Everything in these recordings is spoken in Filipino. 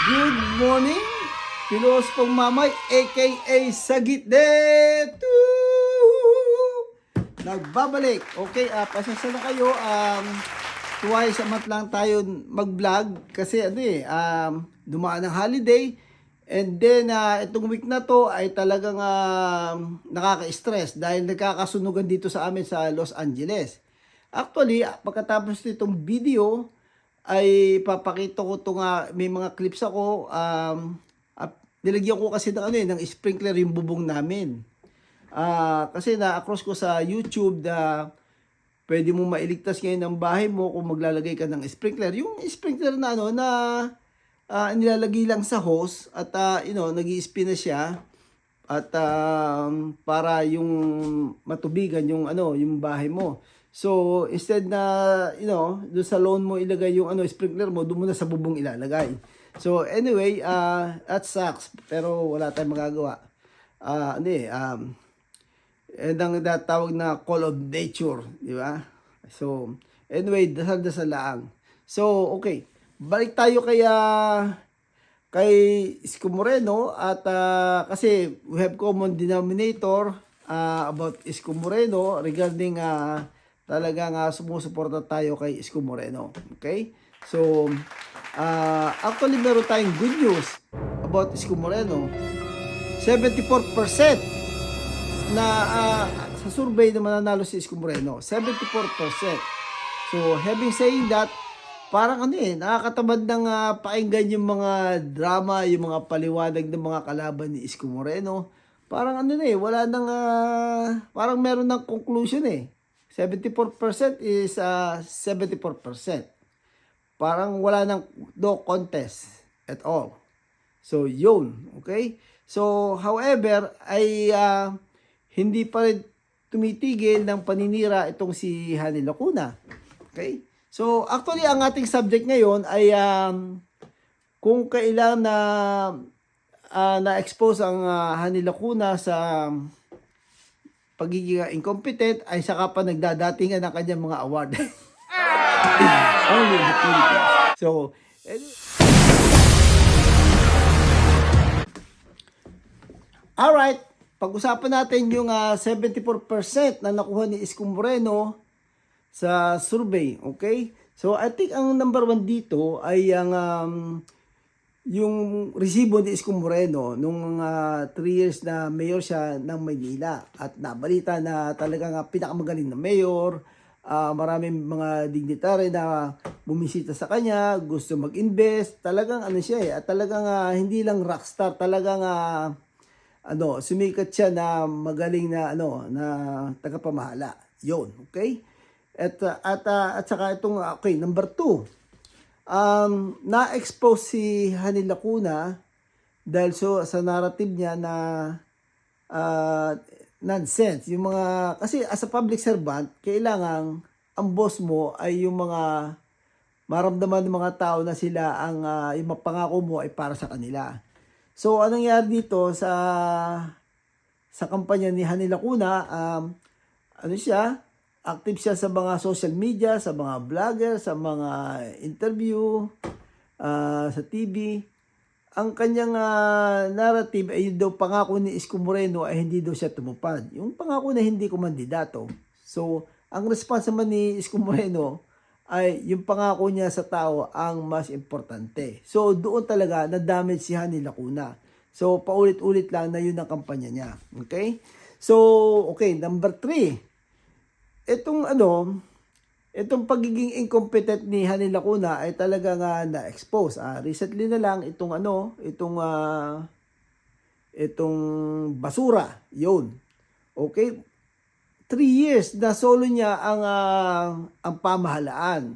Good morning, Pilospong Mamay, aka Sagitdet! Nagbabalik. Okay, pasensya na kayo. Twice a month lang tayo mag-vlog kasi dumaan ng holiday. And then, itong week na to ay talagang nakaka-stress dahil nagkakasunugan dito sa amin sa Los Angeles. Actually, pagkatapos nitong video, ay papakita ko itong may mga clips ako. Nilagyan ko kasi ng sprinkler yung bubong namin. Kasi na-across ko sa YouTube na pwede mo mailigtas ngayon ng bahay mo kung maglalagay ka ng sprinkler. Yung sprinkler na nilalagay lang sa hose at nag-i-spin na siya at para yung matubigan yung bahay mo. So instead na doon sa lawn mo ilagay yung sprinkler mo, doon mo na sa bubong ilalagay. So anyway, that sucks pero wala tayong magagawa. Ang tawag na call of nature, di ba? So anyway, dasal-dasal lang. So okay, balik tayo kay Isko Moreno at kasi we have common denominator about Isko Moreno regarding talagang sumusuporta tayo kay Isko Moreno. Okay? So, actually meron tayong good news about Isko Moreno. 74% na sa survey na mananalo si Isko Moreno. 74%. So, having saying that, parang nakakatamad ng pakinggan yung mga drama, yung mga paliwanag ng mga kalaban ni Isko Moreno. Parang wala nang, parang meron ng conclusion 74% is 74%. Parang wala nang no contest at all. So, yun. Okay? So, however, ay hindi pa rin tumitigil ng paninira itong si Hani Lacuna. Okay? So, actually, ang ating subject ngayon ay kung kailan na-expose ang Hani Lacuna sa pagiging incompetent ay saka pa nagdadatingan ng kanyang mga award. Only the Philippines. So, alright, pag-usapan natin yung 74% na nakuha ni Isko Moreno sa survey, okay? So, I think ang number 1 dito ay yung resibo ni Isko Moreno nung 3 years na mayor siya ng Maynila. At nabalita na talagang pinakamagaling na mayor. Maraming mga dignitary na bumisita sa kanya, gusto mag-invest. Talagang siya at talagang hindi lang rockstar, talagang sumikat siya na magaling na na tagapamahala. Yon, okay? At saka itong okay, number 2. Na-expose si Hani Lacuna dahil sa narrative niya na nonsense. Yung mga, kasi as a public servant, kailangan ang boss mo ay yung mga maramdaman ng mga tao na sila yung mapangako mo ay para sa kanila. So, anong nangyari dito sa kampanya ni Hani Lacuna, active siya sa mga social media, sa mga vlogger, sa mga interview, sa TV. Ang kanyang narrative ay yung daw pangako ni Isko Moreno ay hindi daw siya tumupad. Yung pangako na hindi kumandidato. So, ang response naman ni Isko Moreno ay yung pangako niya sa tao ang mas importante. So, doon talaga na-damage si Hani Lacuna. So, paulit-ulit lang na yun ang kampanya niya. Okay? So, okay, number 3. Itong pagiging incompetent ni Hani Lacuna ay talaga na-expose. Recently na lang itong basura, yun. Okay? 3 years na solo niya ang pamahalaan.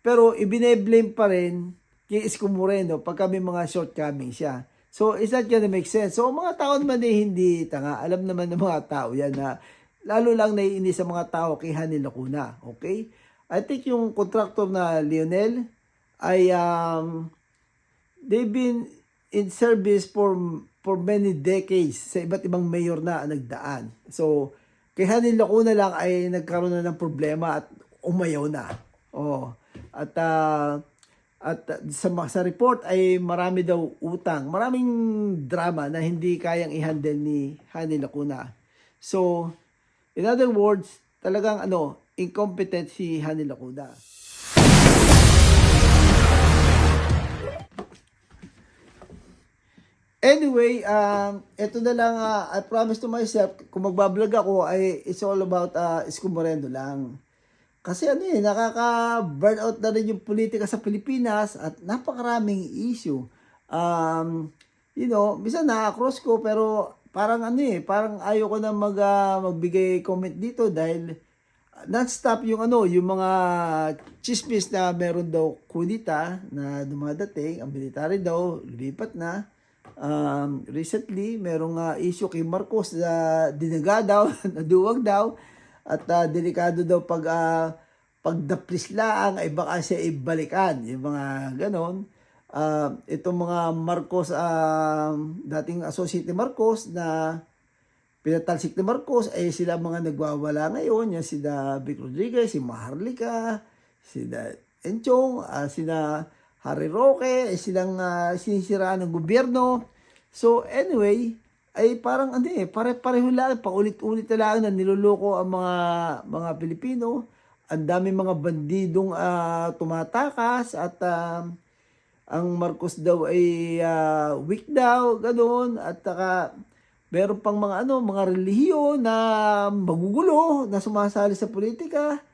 Pero ibine-blame pa rin kay Isko Moreno pagka may mga shortcoming siya. So, is that gonna make sense? So, mga tao naman hindi tanga. Alam naman ng mga tao yan na lalo lang naiinis sa mga tao kay Hani Lacuna. Okay? I think yung contractor na Lionel ay they've been in service for many decades sa iba't ibang mayor na nagdaan. So, kay Hani Lacuna lang ay nagkaroon na ng problema at umayaw na. Oh. At At sa report ay marami daw utang, maraming drama na hindi kayang i-handle ni Hani Lacuna. So, in other words, talagang incompetent si Hani Lacuna. Anyway, ito na lang, I promise to myself, kung magbablog ako, it's all about Isko Moreno lang. Kasi nakaka-burnout na rin yung politika sa Pilipinas at napakaraming issue. Minsan na-cross ko pero parang parang ayoko na magbigay comment dito dahil non-stop yung mga chismis na meron daw kudita na dumadating, ang military daw, lumipat na. Recently, merong issue kay Marcos na dinaga daw, naduwag daw, at delikado daw pagdaprislaan ay baka siya ibalikan, yung mga ganon. Itong mga Marcos, dating associate ni Marcos na pinatalsik ni Marcos, ay sila mga nagwawala ngayon, yan sila Vic Rodriguez, si Maharlika, sila Enchong, sila Harry Roque, ay silang sinisiraan ng gobyerno. So anyway, ay parang pare-pareho lang, paulit-ulit na lang na niloloko ang mga Pilipino. Ang dami mga bandidong tumatakas at ang Marcos daw ay weak daw, ganoon. At meron pang mga relihiyon na magugulo na sumasali sa politika.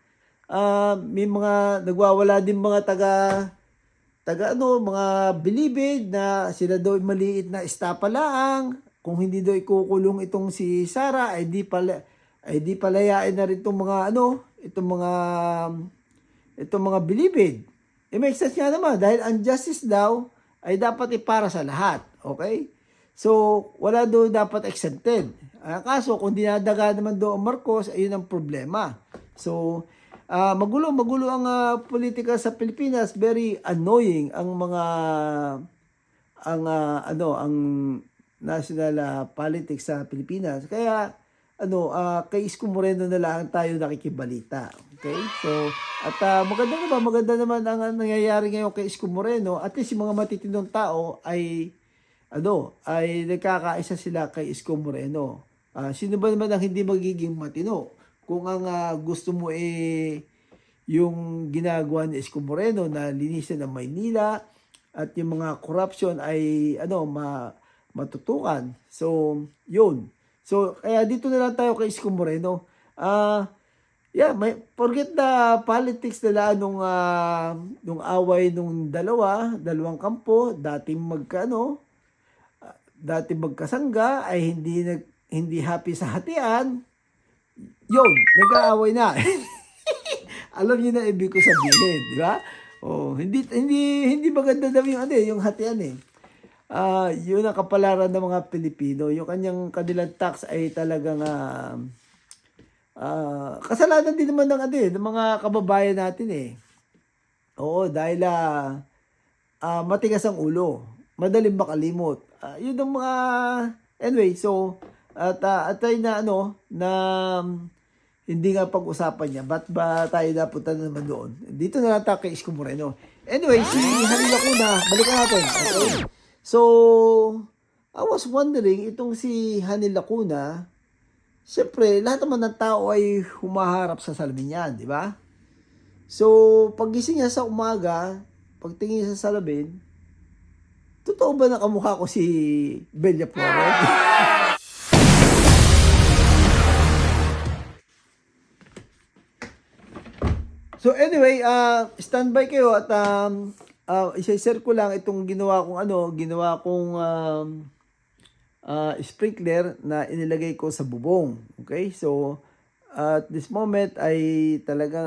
May mga nagwawala din mga mga bilibid na sila daw maliit na estapa lang. Kung hindi daw ikukulong itong si Sara, ay di palayain na rin itong mga bilibid. Make sense nga naman dahil ang justice daw ay dapat ipara sa lahat. Okay? So, wala daw dapat exempted. Kaso, kung dinadaga naman daw ang Marcos, ayun ang problema. So, magulo ang politika sa Pilipinas. Very annoying ang ang national politics sa Pilipinas. Kaya kay Isko Moreno na lang tayo nakikibalita. Okay? So, at maganda naman ang nangyayari ngayon kay Isko Moreno. At least yung mga matitinong tao ay nagkakaisa sila kay Isko Moreno. Sino ba naman ang hindi magiging matino? Kung ang gusto mo yung ginagawa ni Isko Moreno na linisan ng Maynila at yung mga corruption ay matutukan. So, yun. So, kaya dito na lang tayo kay Isko Moreno. Forget the politics nila nung away nung dalawang kampo, dating magkasangga ay hindi happy sa hatian. Yun, nag-aaway na. Alam niyo na ibig ko sabihin, di ba? Hindi maganda daw yung hatian eh. Yun ang kapalaran ng mga Pilipino. Yung kanilang tax ay talagang kasalanan din naman ng mga kababayan natin eh. Oo, dahil matigas ang ulo. Madaling makalimot. Yun ang mga anyway, so at na hindi nga pag-usapan niya. Ba't ba tayo napunta na naman doon? Dito na lang tayo kay Isko Moreno. Anyway, si Hani Lacuna, balikan natin. Okay? So, I was wondering, itong si Hani Lacuna, siyempre, lahat naman ng tao ay humaharap sa salamin yan, di ba? So, pagising niya sa umaga, pagtingin niya sa salamin, totoo ba nakamukha ko si Bella Flores? So anyway, standby kayo at i-share ko lang itong ginawa kong sprinkler na inilagay ko sa bubong. Okay? So at this moment ay talagang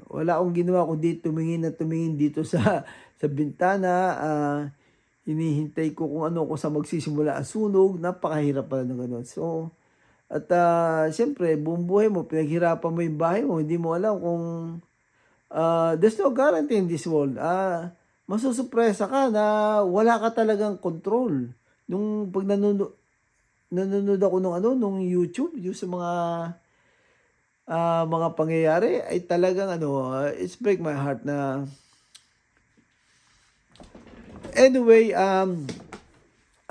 wala akong ginawa kundi tumingin dito sa bintana. Hinihintay ko kung sa magsisimula ang sunog. Napakahirap pala ng ganun. So at siyempre, buong buhay mo, pinaghirapan mo yung bahay mo, hindi mo alam kung there's no guarantee in this world. Masusupresa ka na wala ka talagang control. Nung pag nanonood ako nung YouTube, yung sa mga pangyayari, ay talagang it's break my heart na Anyway,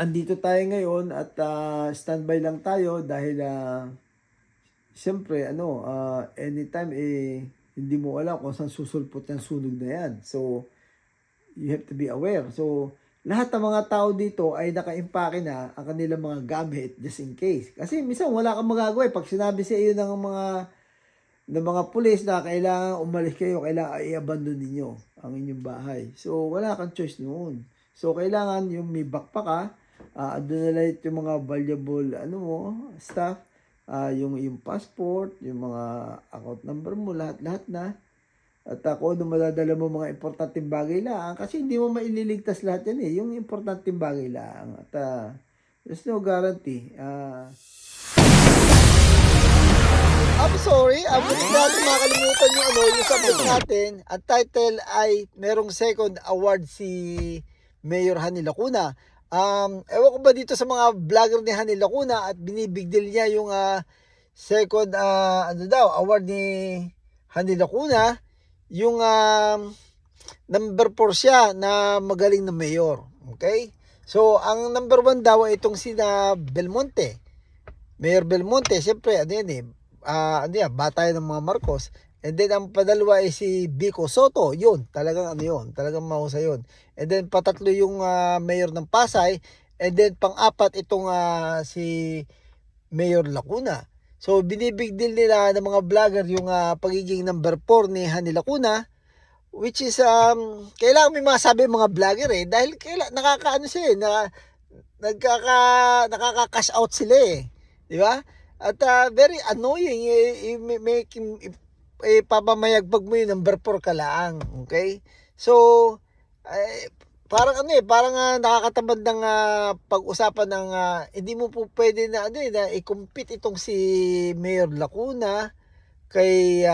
andito tayo ngayon at standby lang tayo dahil siyempre anytime hindi mo alam kung saan susulpot yung sunog na yan. So you have to be aware. So lahat ng mga tao dito ay nakaimpake na ang kanilang mga gamit just in case. Kasi minsan wala kang magagawa. Pag sinabi sa iyo ng mga pulis na kailangan umalis kayo, kailangan i-abandon ninyo ang inyong bahay. So wala kang choice noon. So kailangan yung may backpack ka, doon na lahat yung mga valuable stuff, yung passport, yung mga account number mo, lahat na. At ako, madadala mo mga importanteng bagay lang. Kasi hindi mo maililigtas lahat yan eh. Yung importanteng bagay lang. At there's no guarantee. I'm sorry. Buti natin makalimutan yung subject natin. Ang title ay merong second award si Mayor Hanny Lacuna. Ewan ko ba dito sa mga vlogger ni Hanny Lacuna at binibigdil niya yung second award ni Hanny Lacuna. Yung number 4 siya na magaling na mayor. Okay? So, ang number 1 daw ay itong sina Belmonte. Mayor Belmonte, siyempre, bata ng mga Marcos. And then, ang padalwa ay si Vico Soto. Yun, talagang talagang mahusay yun. And then, patatlo yung mayor ng Pasay. And then, pang-apat itong si Mayor Lacuna. So, binibigdil nila ng mga vlogger yung pagiging number 4 ni Hanny Lacuna, which is, kailangan may masabi mga vlogger dahil nakakaano sila nakaka-cash out sila di ba? At very annoying, papamayagpag mo yung number 4 ka lang, okay? So, parang nakakatamad ng pag-usapan ng hindi mo po pwede na i-compete itong si Mayor Lacuna kay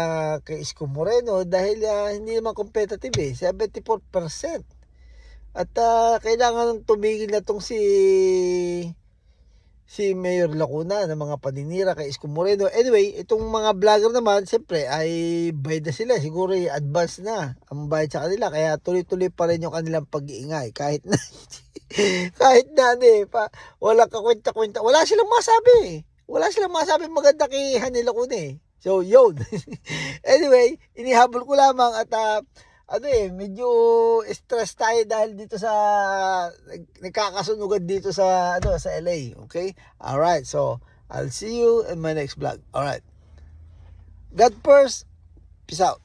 Isko Moreno dahil hindi naman competitive 74%. At kailangan tumigil na itong si Mayor Lacuna ng mga paninira kay Isko Moreno. Anyway, itong mga vlogger naman, siyempre, ay bayad na sila. Siguro advance na ang bayad sa kanila. Kaya tuloy-tuloy pa rin yung kanilang pag-iingay. Kahit na, wala kakwenta-kwenta. Wala silang masabi. Wala silang masabi maganda kay Hanny Lacuna So, yun. Anyway, inihabol ko lamang at medyo stress tayo dahil dito sa nagkakasunugan dito sa LA, okay? All right. So, I'll see you in my next vlog. All right. God first. Peace out.